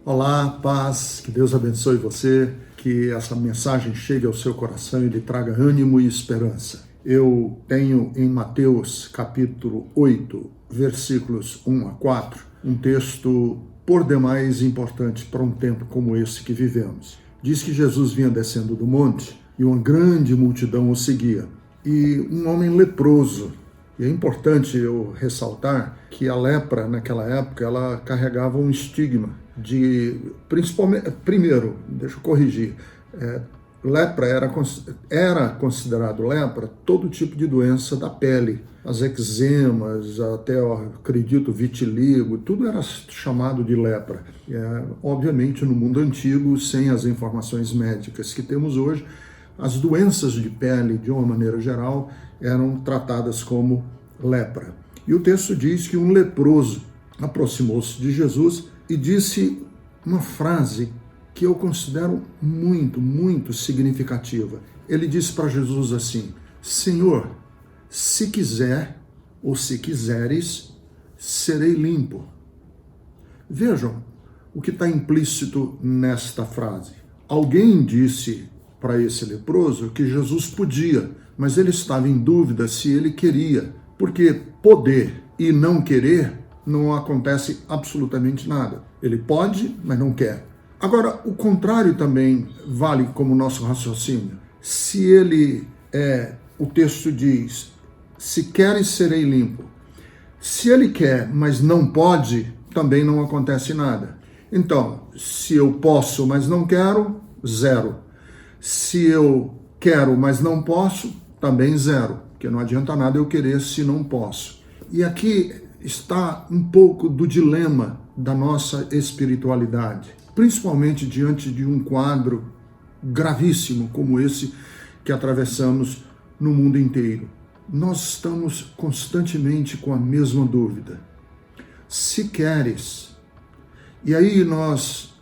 Olá, paz, que Deus abençoe você, que essa mensagem chegue ao seu coração e lhe traga ânimo e esperança. Eu tenho em Mateus capítulo 8, versículos 1 a 4, um texto por demais importante para um tempo como esse que vivemos. Diz que Jesus vinha descendo do monte e uma grande multidão o seguia. E um homem leproso. E é importante eu ressaltar que a lepra, naquela época, ela carregava um estigma principalmente, primeiro, deixa eu corrigir, lepra era considerado lepra todo tipo de doença da pele, as eczemas, até, acredito, vitiligo, tudo era chamado de lepra. Obviamente, no mundo antigo, sem as informações médicas que temos hoje, as doenças de pele, de uma maneira geral, eram tratadas como lepra. E o texto diz que um leproso aproximou-se de Jesus e disse uma frase que eu considero muito significativa. Ele disse para Jesus assim: Senhor, se quiser ou se quiseres, serei limpo. Vejam o que está implícito nesta frase. Alguém disse para esse leproso que Jesus podia, mas ele estava em dúvida se ele queria, porque poder e não querer não acontece absolutamente nada. Ele pode, mas não quer. Agora, o contrário também vale como nosso raciocínio. Se ele o texto diz, se queres, serei limpo. Se ele quer, mas não pode, também não acontece nada. Então, se eu posso, mas não quero, zero. Se eu quero, mas não posso, também zero, porque não adianta nada eu querer se não posso. E aqui está um pouco do dilema da nossa espiritualidade, principalmente diante de um quadro gravíssimo como esse que atravessamos no mundo inteiro. Nós estamos constantemente com a mesma dúvida. Se queres. E aí nós,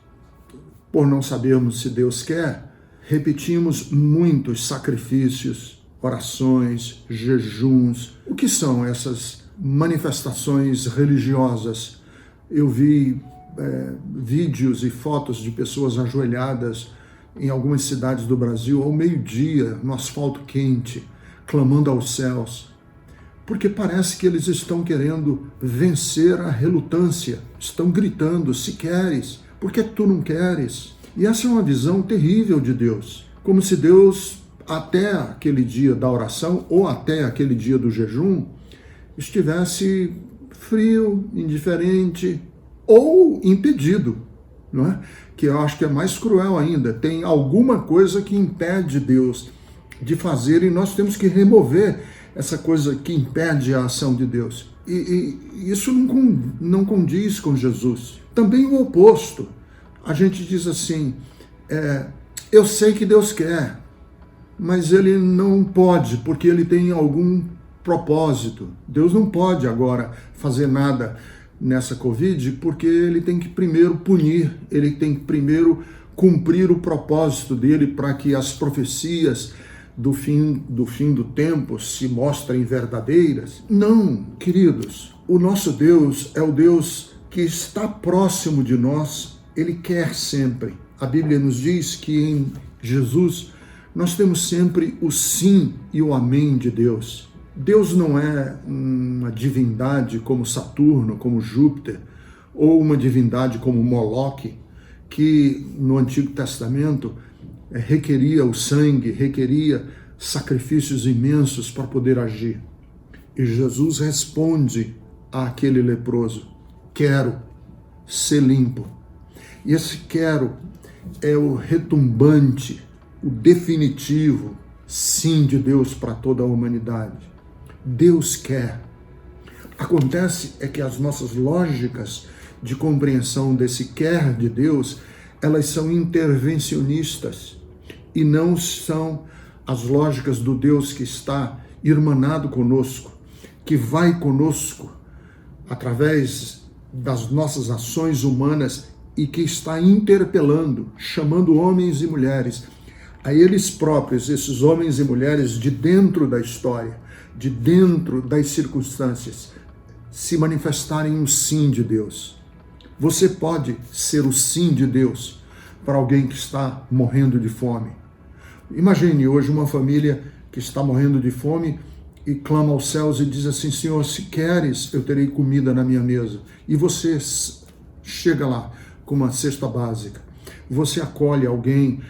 por não sabermos se Deus quer, repetimos muitos sacrifícios, orações, jejuns. O que são essas manifestações religiosas? Eu vi vídeos e fotos de pessoas ajoelhadas em algumas cidades do Brasil ao meio-dia, no asfalto quente, clamando aos céus, porque parece que eles estão querendo vencer a relutância, estão gritando, se queres, por que tu não queres? E essa é uma visão terrível de Deus, como se Deus, até aquele dia da oração ou até aquele dia do jejum, estivesse frio, indiferente ou impedido, não é? Que eu acho que é mais cruel ainda. Tem alguma coisa que impede Deus de fazer e nós temos que remover essa coisa que impede a ação de Deus. E isso não condiz com Jesus. Também o oposto. A gente diz assim, eu sei que Deus quer, mas ele não pode, porque ele tem algum propósito. Deus não pode agora fazer nada nessa Covid, porque ele tem que primeiro punir, ele tem que primeiro cumprir o propósito dele para que as profecias do fim do tempo se mostrem verdadeiras. Não, queridos, o nosso Deus é o Deus que está próximo de nós, ele quer sempre. A Bíblia nos diz que em Jesus nós temos sempre o sim e o amém de Deus. Deus não é uma divindade como Saturno, como Júpiter, ou uma divindade como Moloque, que no Antigo Testamento requeria o sangue, requeria sacrifícios imensos para poder agir. E Jesus responde àquele leproso: quero ser limpo. E esse quero é o retumbante, o definitivo sim de Deus para toda a humanidade. Deus quer. Acontece é que as nossas lógicas de compreensão desse quer de Deus, elas são intervencionistas e não são as lógicas do Deus que está irmanado conosco, que vai conosco através das nossas ações humanas e que está interpelando, chamando homens e mulheres a eles próprios, esses homens e mulheres de dentro da história, de dentro das circunstâncias, se manifestarem um sim de Deus. Você pode ser o sim de Deus para alguém que está morrendo de fome. Imagine hoje uma família que está morrendo de fome e clama aos céus e diz assim: Senhor, se queres, eu terei comida na minha mesa. E você chega lá com uma cesta básica. Você acolhe alguém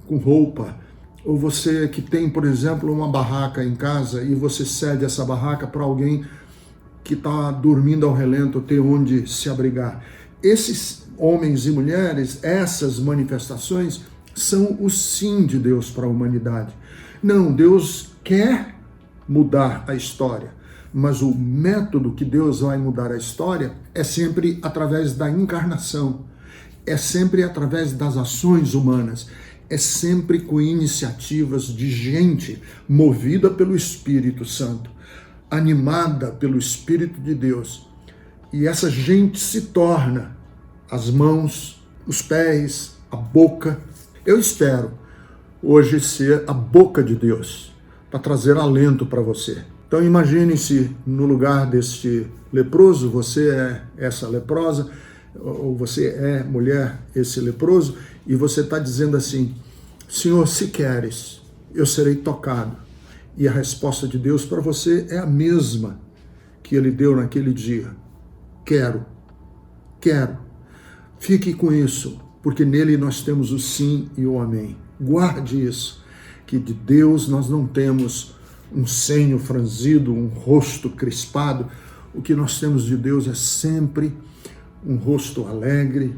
com roupa. Ou você que tem, por exemplo, uma barraca em casa e você cede essa barraca para alguém que está dormindo ao relento, ter onde se abrigar. Esses homens e mulheres, essas manifestações, são o sim de Deus para a humanidade. Não, Deus quer mudar a história, mas o método que Deus vai mudar a história é sempre através da encarnação, é sempre através das ações humanas, é sempre com iniciativas de gente movida pelo Espírito Santo, animada pelo Espírito de Deus. E essa gente se torna as mãos, os pés, a boca. Eu espero hoje ser a boca de Deus para trazer alento para você. Então imagine-se no lugar deste leproso, você é essa leprosa, ou você é mulher, esse leproso, e você está dizendo assim: Senhor, se queres, eu serei tocado. E a resposta de Deus para você é a mesma que ele deu naquele dia: quero, quero. Fique com isso, porque nele nós temos o sim e o amém. Guarde isso, que de Deus nós não temos um senho franzido, um rosto crispado. O que nós temos de Deus é sempre um rosto alegre,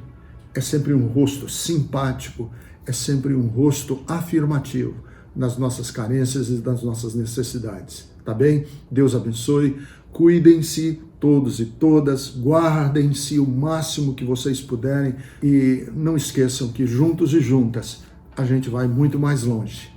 é sempre um rosto simpático, é sempre um rosto afirmativo nas nossas carências e nas nossas necessidades. Tá bem? Deus abençoe. Cuidem-se todos e todas, guardem-se o máximo que vocês puderem e não esqueçam que juntos e juntas a gente vai muito mais longe.